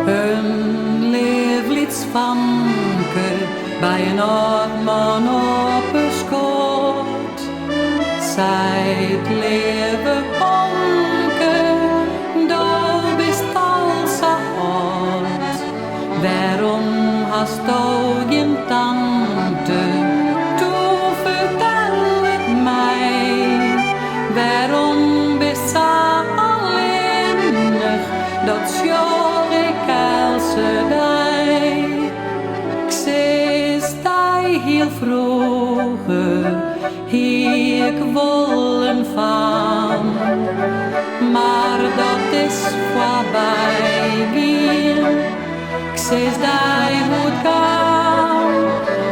Een leefliedspanneke bij een oud man op een schoot. Zij het leven honke, daar bist al zo oud. Waarom hast du geen tante? Toe vertel het mij. Waarom bist ze alleenig? Dat sjoor ik elke dag. Ik zes die heel vroeger, ik willen van. Maar dat is voorbij weer. Ik zes die moet gaan.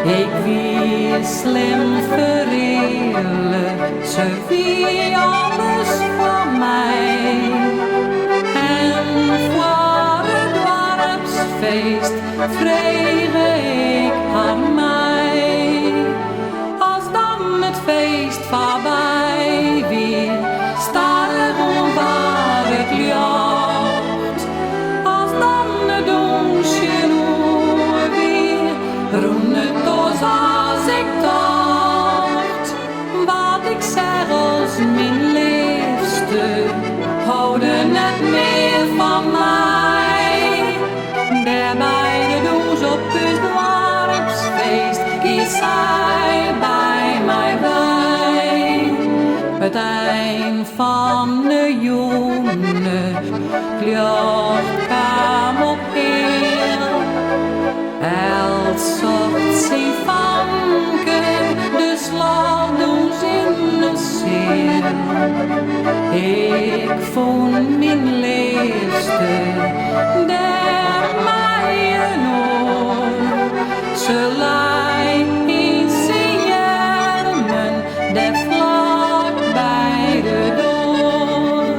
Ik wie slim verrelen, ze wie alles voor mij. En voor het dorpsfeest vreeg ik aan mij. Als dan het feest voorbij weer, sta er waar het licht. Als dan het donsje nog weer, roen het ons als ik dacht. Wat ik zeg als mijn liefste, houden het meer van mij. Daar bij de doos op het dorpsfeest, is zij bij mij bij. Het eind van de jonge licht kwam op heel. Els zocht ze vanken, de slag doen ze in de ziel. Ik vond mijn liefste, der mij nog. Ze lijkt in zijn armen, der vlak bij de deur.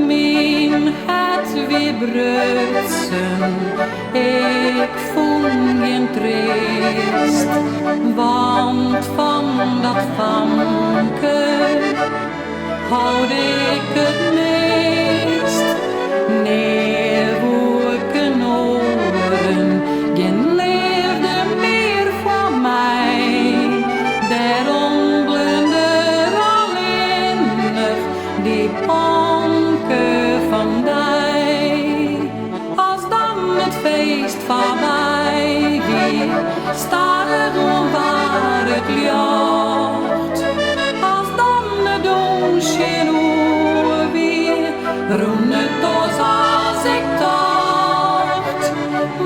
Mijn hart weer brutsen, ik voel geen trist, want van dat vanke houd ik het meest. Nee, woeken oren, geen leefde meer voor mij. Daarom blunder alleenig die panke van die. Als dan het feest voorbij weer, staat er waar het licht. Als dan het donsje nog weer, roen het ons als ik dacht.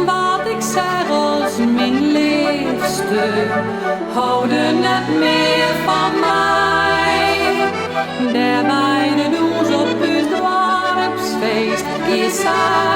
Wat ik zeg als mijn liefste, houden het meer van mij. Daar bij de doos op het dorpsfeest, is zij